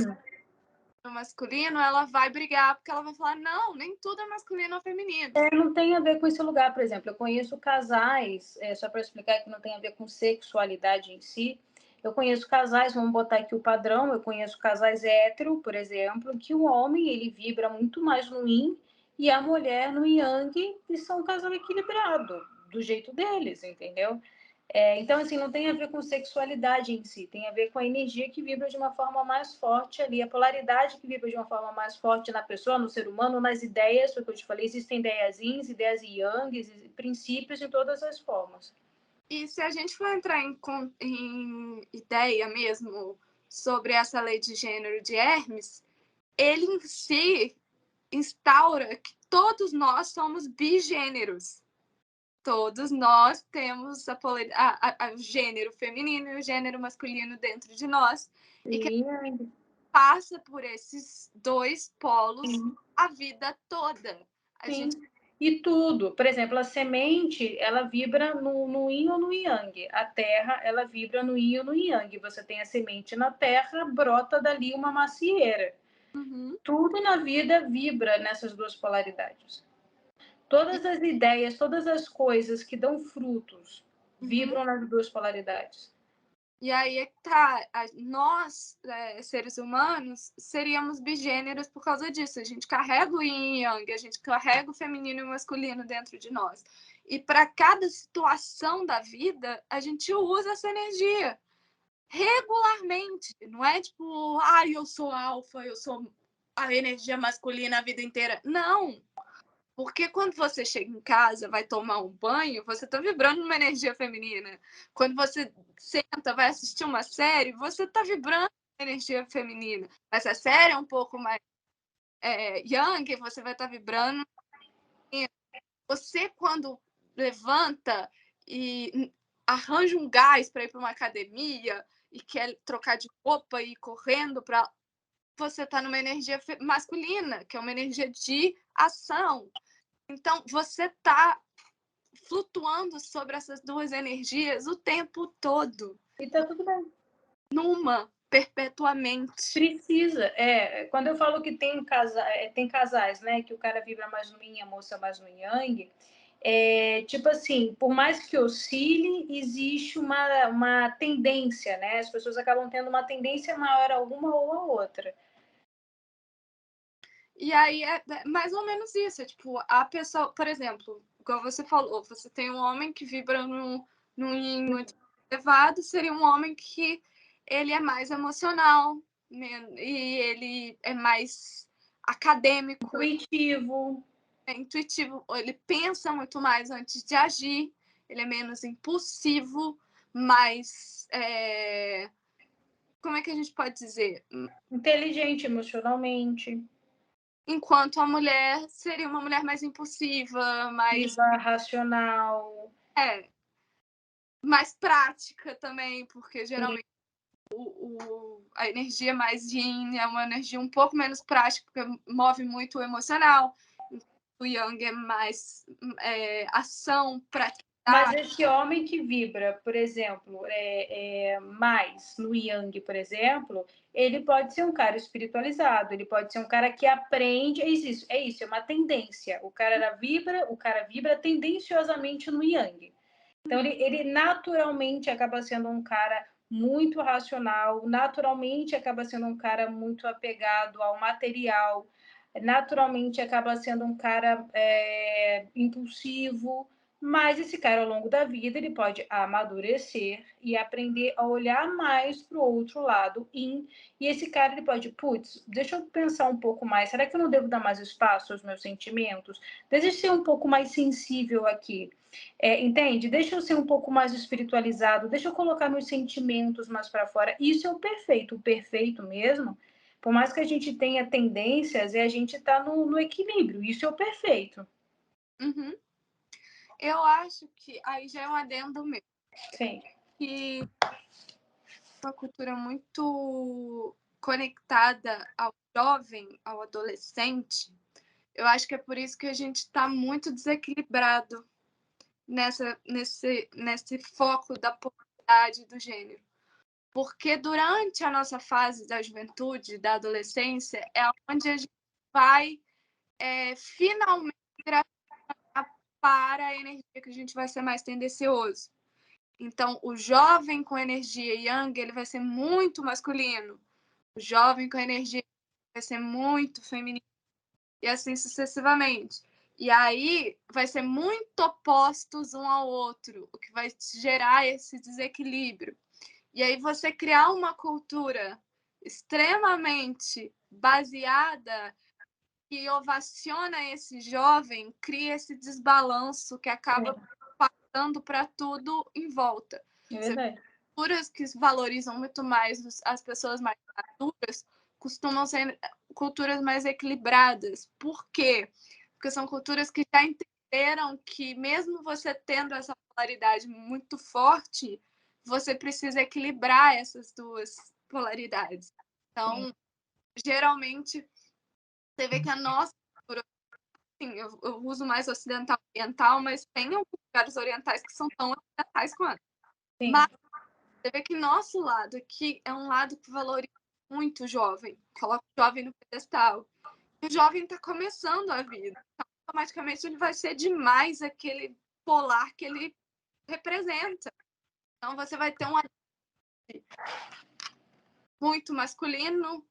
no masculino, ela vai brigar, porque ela vai falar, não, nem tudo é masculino ou feminino. Não tem a ver com esse lugar, por exemplo. Eu conheço casais, só para explicar que não tem a ver com sexualidade em si. Eu conheço casais, vamos botar aqui o padrão, eu conheço casais hétero, por exemplo, que o homem ele vibra muito mais no yin e a mulher no yang, e são um casal equilibrado, do jeito deles, entendeu? Então, assim, não tem a ver com sexualidade em si, tem a ver com a energia que vibra de uma forma mais forte ali, a polaridade que vibra de uma forma mais forte na pessoa, no ser humano, nas ideias, foi o que eu te falei, existem ideias yins, ideias yangs, princípios em todas as formas. E se a gente for entrar em ideia mesmo sobre essa lei de gênero de Hermes, ele em si instaura que todos nós somos bigêneros. Todos nós temos o gênero feminino e o gênero masculino dentro de nós. E que passa por esses dois polos a vida toda. E tudo, por exemplo, a semente, ela vibra no yin ou no yang. A terra, ela vibra no yin ou no yang. Você tem a semente na terra, brota dali uma macieira. Tudo na vida vibra nessas duas polaridades. Todas as ideias, todas as coisas que dão frutos vibram nas duas polaridades. E aí é que tá, nós, seres humanos, seríamos bigêneros por causa disso. A gente carrega o yin e yang, a gente carrega o feminino e o masculino dentro de nós. E para cada situação da vida, a gente usa essa energia regularmente. Não é tipo, eu sou alfa, eu sou a energia masculina a vida inteira. Não! Porque quando você chega em casa, vai tomar um banho, você está vibrando numa energia feminina. Quando você senta, vai assistir uma série, você está vibrando numa energia feminina. Mas a série é um pouco mais yang, você vai estar vibrando. Você, quando levanta e arranja um gás para ir para uma academia e quer trocar de roupa e ir correndo para... Você está numa energia masculina, que é uma energia de ação. Então, você está flutuando sobre essas duas energias o tempo todo. E tá tudo bem. Perpetuamente. Precisa. Quando eu falo que tem casais, né, que o cara vibra mais no yin, a moça mais no yang, tipo assim, por mais que oscile, existe uma tendência, né? As pessoas acabam tendo uma tendência maior a uma ou a outra. E aí é mais ou menos isso. Tipo, a pessoa, por exemplo, igual você falou, você tem um homem que vibra num yin muito elevado, seria um homem que ele é mais emocional, né? E ele é mais acadêmico. Intuitivo. Ele pensa muito mais antes de agir, ele é menos impulsivo, mais... como é que a gente pode dizer? Inteligente emocionalmente. Enquanto a mulher seria uma mulher mais impulsiva, mais racional. Mais prática também, porque geralmente a energia mais yin é uma energia um pouco menos prática, porque move muito o emocional. O yang é mais ação, Mas esse homem que vibra, por exemplo, mais no Yang, por exemplo, ele pode ser um cara espiritualizado, ele pode ser um cara que aprende. É uma tendência. O cara vibra tendenciosamente no Yang. Então, ele naturalmente acaba sendo um cara muito racional, naturalmente acaba sendo um cara muito apegado ao material, naturalmente acaba sendo um cara impulsivo, mas esse cara, ao longo da vida, ele pode amadurecer e aprender a olhar mais para o outro lado. E esse cara, ele pode, putz, deixa eu pensar um pouco mais. Será que eu não devo dar mais espaço aos meus sentimentos? Deixa eu ser um pouco mais sensível aqui. Entende? Deixa eu ser um pouco mais espiritualizado. Deixa eu colocar meus sentimentos mais para fora. Isso é o perfeito. O perfeito mesmo, por mais que a gente tenha tendências, a gente está no equilíbrio. Isso é o perfeito. Uhum. Eu acho que aí já é um adendo meu. Sim. Que uma cultura muito conectada ao jovem, ao adolescente. Eu acho que é por isso que a gente está muito desequilibrado nesse foco da polaridade do gênero. Porque durante a nossa fase da juventude, da adolescência, é onde a gente vai finalmente para a energia que a gente vai ser mais tendencioso. Então, o jovem com energia yang, ele vai ser muito masculino. O jovem com energia vai ser muito feminino. E assim sucessivamente. E aí vai ser muito opostos um ao outro, o que vai gerar esse desequilíbrio. E aí você criar uma cultura extremamente baseada que ovaciona esse jovem, cria esse desbalanço que acaba passando para tudo em volta. É verdade. Culturas que valorizam muito mais as pessoas mais maduras costumam ser culturas mais equilibradas. Por quê? Porque são culturas que já entenderam que mesmo você tendo essa polaridade muito forte, você precisa equilibrar essas duas polaridades. Então, geralmente, você vê que a nossa cultura, assim, eu uso mais ocidental e oriental, mas tem alguns lugares orientais que são tão ocidentais quanto. Sim. Mas você vê que nosso lado aqui é um lado que valoriza muito o jovem, coloca o jovem no pedestal. O jovem está começando a vida, então, automaticamente ele vai ser demais aquele polar que ele representa. Então você vai ter um muito masculino,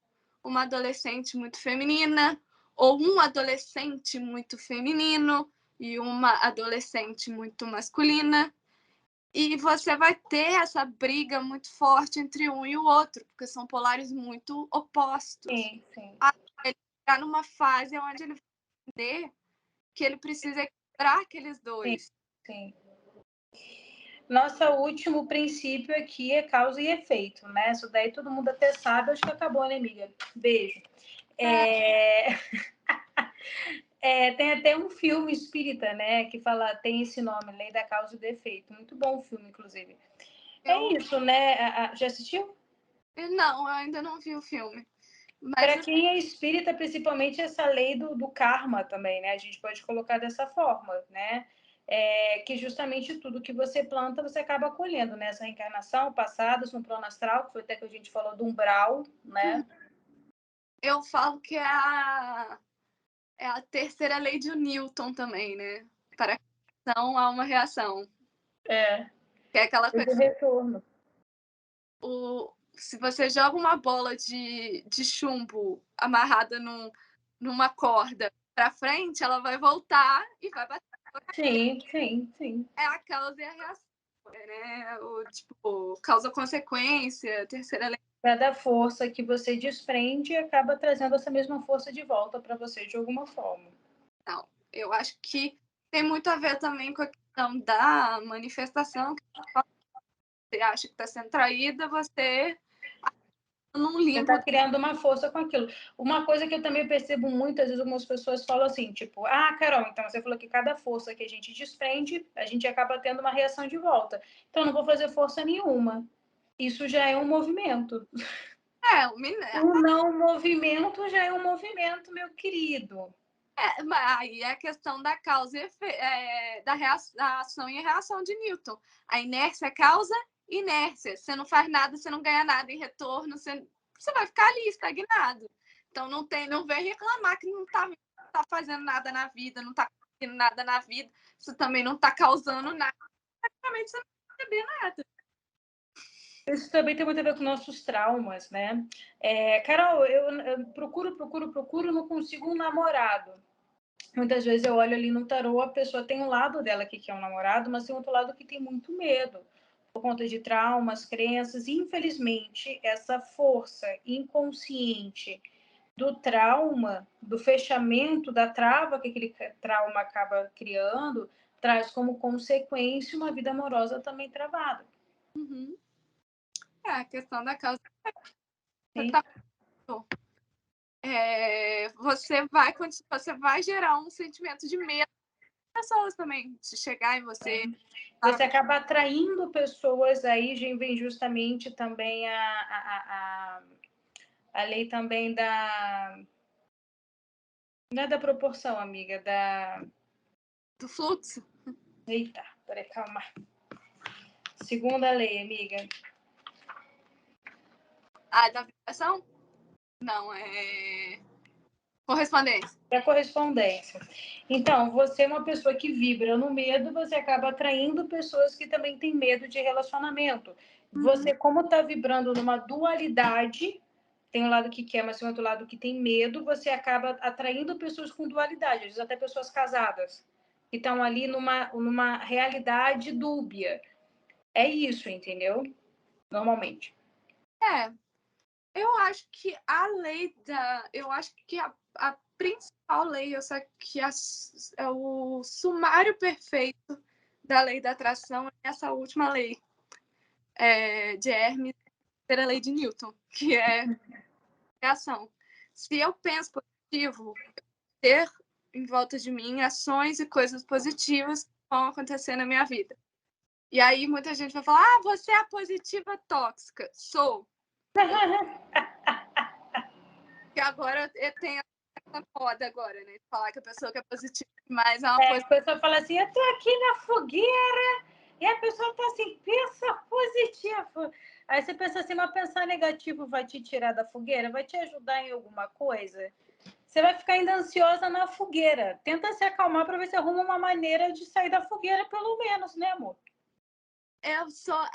uma adolescente muito feminina, ou um adolescente muito feminino e uma adolescente muito masculina. E você vai ter essa briga muito forte entre um e o outro, porque são polares muito opostos. Sim, sim. Ele está numa fase onde ele vai entender que ele precisa equilibrar aqueles dois. Sim. Nosso último princípio aqui é causa e efeito, né? Isso daí todo mundo até sabe, acho que acabou, né, amiga? Beijo. Tem até um filme espírita, né, que tem esse nome, Lei da Causa e do Efeito. Muito bom o filme, inclusive. É isso, né? Já assistiu? Não, eu ainda não vi o filme. Para Mas quem é espírita, principalmente essa lei do karma também, né? A gente pode colocar dessa forma, né? Que justamente tudo que você planta, você acaba colhendo, né? Essa reencarnação, passadas, no plano astral, que foi até que a gente falou do umbral, né? eu falo que é a terceira lei de Newton também, né? Para a ação há uma reação. Que é aquela coisa. Do retorno. Se você joga uma bola de chumbo amarrada numa corda para frente, ela vai voltar e vai bater. Sim, sim, sim. É a causa e a reação, né? Causa-consequência, terceira lei. Cada força que você desprende acaba trazendo essa mesma força de volta para você de alguma forma. Não, eu acho que tem muito a ver também com a questão da manifestação. Você acha que está sendo traída, você não Você limpa. está criando uma força com aquilo. Uma coisa que eu também percebo muitas vezes, algumas pessoas falam assim, tipo, Carol, então você falou que cada força que a gente desprende, a gente acaba tendo uma reação de volta. Então, eu não vou fazer força nenhuma. Isso já é um movimento. O não movimento já é um movimento, meu querido. Mas aí é a questão da causa e da ação e reação de Newton. A inércia causa inércia. Você não faz nada, você não ganha nada em retorno, você vai ficar ali estagnado. Então não vem reclamar que não tá fazendo nada na vida, não tá conseguindo nada na vida, você também não tá causando nada, praticamente você não vai receber nada. Isso também tem muito a ver com nossos traumas, né? Carol, eu procuro, não consigo um namorado. Muitas vezes eu olho ali no tarô, a pessoa tem um lado dela que quer um namorado, mas tem outro lado que tem muito medo, por conta de traumas, crenças. E, infelizmente, essa força inconsciente do trauma, do fechamento, da trava que aquele trauma acaba criando, traz como consequência uma vida amorosa também travada. Uhum. A questão da causa. Sim. Você vai gerar um sentimento de medo das pessoas também, de chegar em você. Você acaba atraindo pessoas, aí vem justamente também a lei também não é da proporção, amiga, do fluxo. Eita, peraí, calma. Segunda lei, amiga. Da vibração? Não, é correspondência. É a correspondência. Então, você é uma pessoa que vibra no medo, você acaba atraindo pessoas que também têm medo de relacionamento. Você, como está vibrando numa dualidade, tem um lado que quer, mas tem outro lado que tem medo, você acaba atraindo pessoas com dualidade, às vezes até pessoas casadas, que estão ali numa realidade dúbia. É isso, entendeu? Normalmente. Eu acho que a lei eu acho que a principal lei, eu sei que é o sumário perfeito da lei da atração é essa última lei de Hermes, a lei de Newton, que é a ação. Se eu penso positivo, eu ter em volta de mim ações e coisas positivas que vão acontecer na minha vida. E aí muita gente vai falar, você é a positiva tóxica. Sou. Que agora tem essa moda agora, né? Falar que a pessoa que é positiva demais é uma A pessoa fala assim, eu tô aqui na fogueira, e a pessoa tá assim, pensa positivo. Aí você pensa assim, mas pensar negativo vai te tirar da fogueira? Vai te ajudar em alguma coisa? Você vai ficar ainda ansiosa na fogueira. Tenta se acalmar para ver se arruma uma maneira de sair da fogueira, pelo menos, né, amor?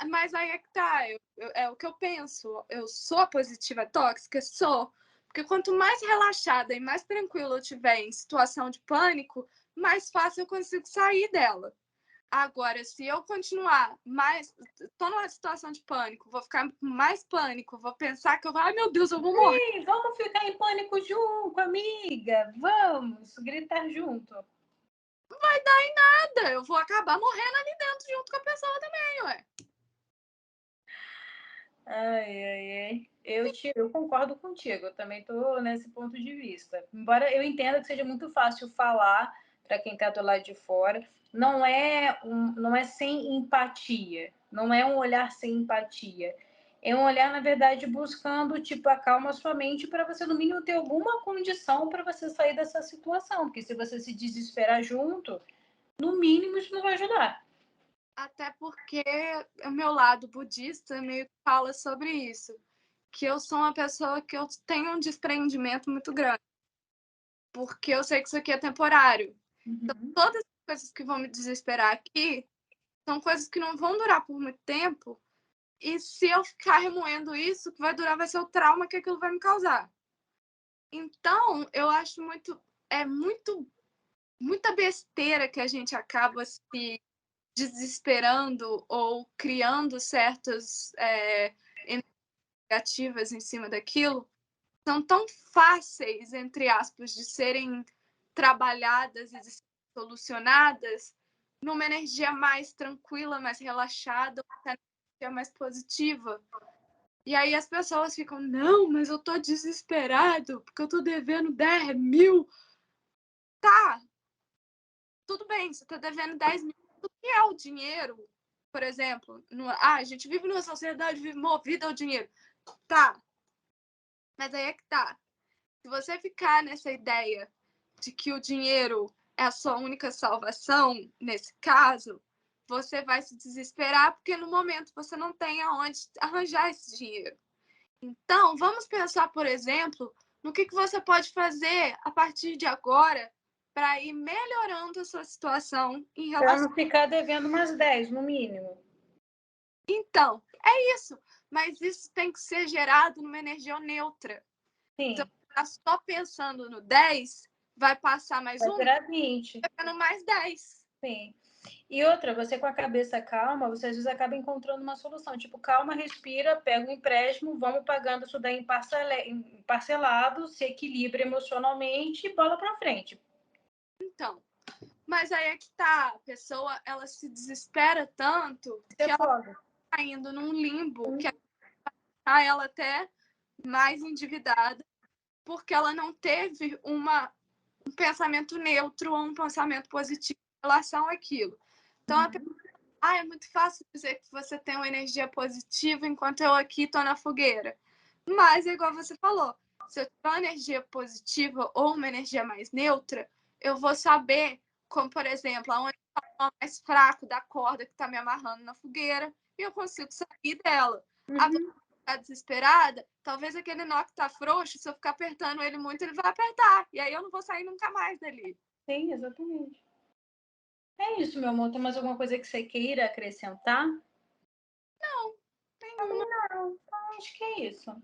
Mas aí é que tá, é o que eu penso. Eu sou a positiva tóxica? Sou. Porque quanto mais relaxada e mais tranquila eu tiver em situação de pânico, mais fácil eu consigo sair dela. Agora, se eu continuar tô numa situação de pânico, vou ficar com mais pânico, vou pensar que ai meu Deus, eu vou morrer. Sim, vamos ficar em pânico junto, amiga. Vamos gritar junto. Não vai dar em nada, eu vou acabar morrendo ali dentro junto com a pessoa também, ué. Ai. Eu concordo contigo, eu também estou nesse ponto de vista. Embora eu entenda que seja muito fácil falar para quem está do lado de fora, não é sem empatia, não é um olhar sem empatia. É um olhar, na verdade, buscando, tipo, acalma sua mente para você, no mínimo, ter alguma condição para você sair dessa situação. Porque se você se desesperar junto, no mínimo, isso não vai ajudar. Até porque o meu lado budista meio que fala sobre isso. Que eu sou uma pessoa que eu tenho um desprendimento muito grande. Porque eu sei que isso aqui é temporário. Então, todas as coisas que vão me desesperar aqui são coisas que não vão durar por muito tempo. E se eu ficar remoendo isso, o que vai durar vai ser o trauma que aquilo vai me causar. Então, eu acho muita besteira que a gente acaba se desesperando ou criando certas negativas em cima daquilo, são tão fáceis, entre aspas, de serem trabalhadas e de serem solucionadas numa energia mais tranquila, mais relaxada, uma energia mais positiva. E aí as pessoas ficam, não, mas eu tô desesperado, porque eu tô devendo 10 mil. Tá, tudo bem, você tá devendo 10 mil. O que é o dinheiro? Por exemplo, a gente vive numa sociedade movida ao dinheiro. Tá, mas aí é que tá. Se você ficar nessa ideia de que o dinheiro é a sua única salvação, nesse caso, você vai se desesperar porque no momento você não tem aonde arranjar esse dinheiro. Então, vamos pensar, por exemplo, no que você pode fazer a partir de agora para ir melhorando a sua situação em Para relação. não ficar devendo umas 10, no mínimo. Então, é isso. Mas isso tem que ser gerado numa energia neutra. Sim. Então, tá só pensando no 10, vai passar mais Vai um, virar 20. vai ficando mais 10. Sim. E outra, você com a cabeça calma, você às vezes acaba encontrando uma solução. Tipo, calma, respira, pega um empréstimo, vamos pagando isso daí em parcelado, se equilibra emocionalmente e bola pra frente. Então, mas aí é que tá, a pessoa, ela se desespera tanto que ela tá indo num limbo, que tá ela até mais endividada, porque ela não teve um pensamento neutro ou um pensamento positivo em relação àquilo. Então, a pessoa, é muito fácil dizer que você tem uma energia positiva enquanto eu aqui estou na fogueira. Mas, é igual você falou, se eu tiver uma energia positiva ou uma energia mais neutra, eu vou saber, como, por exemplo, aonde está o nó mais fraco da corda que está me amarrando na fogueira, e eu consigo sair dela. A pessoa está desesperada, talvez aquele nó que está frouxo, se eu ficar apertando ele muito, ele vai apertar. E aí eu não vou sair nunca mais dali. Sim, exatamente. É isso, meu amor. Tem mais alguma coisa que você queira acrescentar? Não, nenhuma. Não, acho que é isso.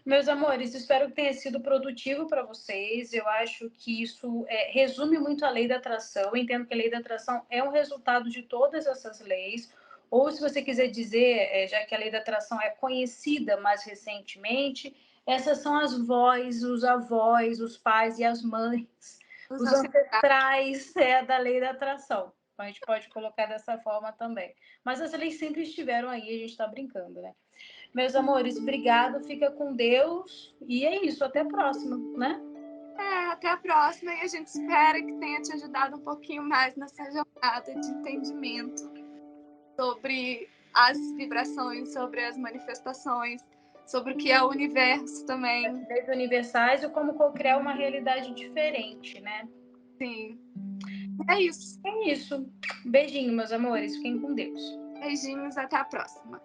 Meus amores, espero que tenha sido produtivo para vocês. Eu acho que isso resume muito a lei da atração. Eu entendo que a lei da atração é um resultado de todas essas leis. Ou, se você quiser dizer, já que a lei da atração é conhecida mais recentemente, essas são as vós, os avós, os pais e as mães, os ancestrais da lei da atração. Então, a gente pode colocar dessa forma também. Mas as leis sempre estiveram aí, a gente está brincando, né? Meus amores, obrigado, fica com Deus. E é isso, até a próxima, né? Até a próxima, e a gente espera que tenha te ajudado um pouquinho mais nessa jornada de entendimento sobre as vibrações, sobre as manifestações, sobre o que é o universo também. As leis universais e como co-criar uma realidade diferente, né? Sim. É isso. É isso. Beijinho, meus amores. Fiquem com Deus. Beijinhos, até a próxima.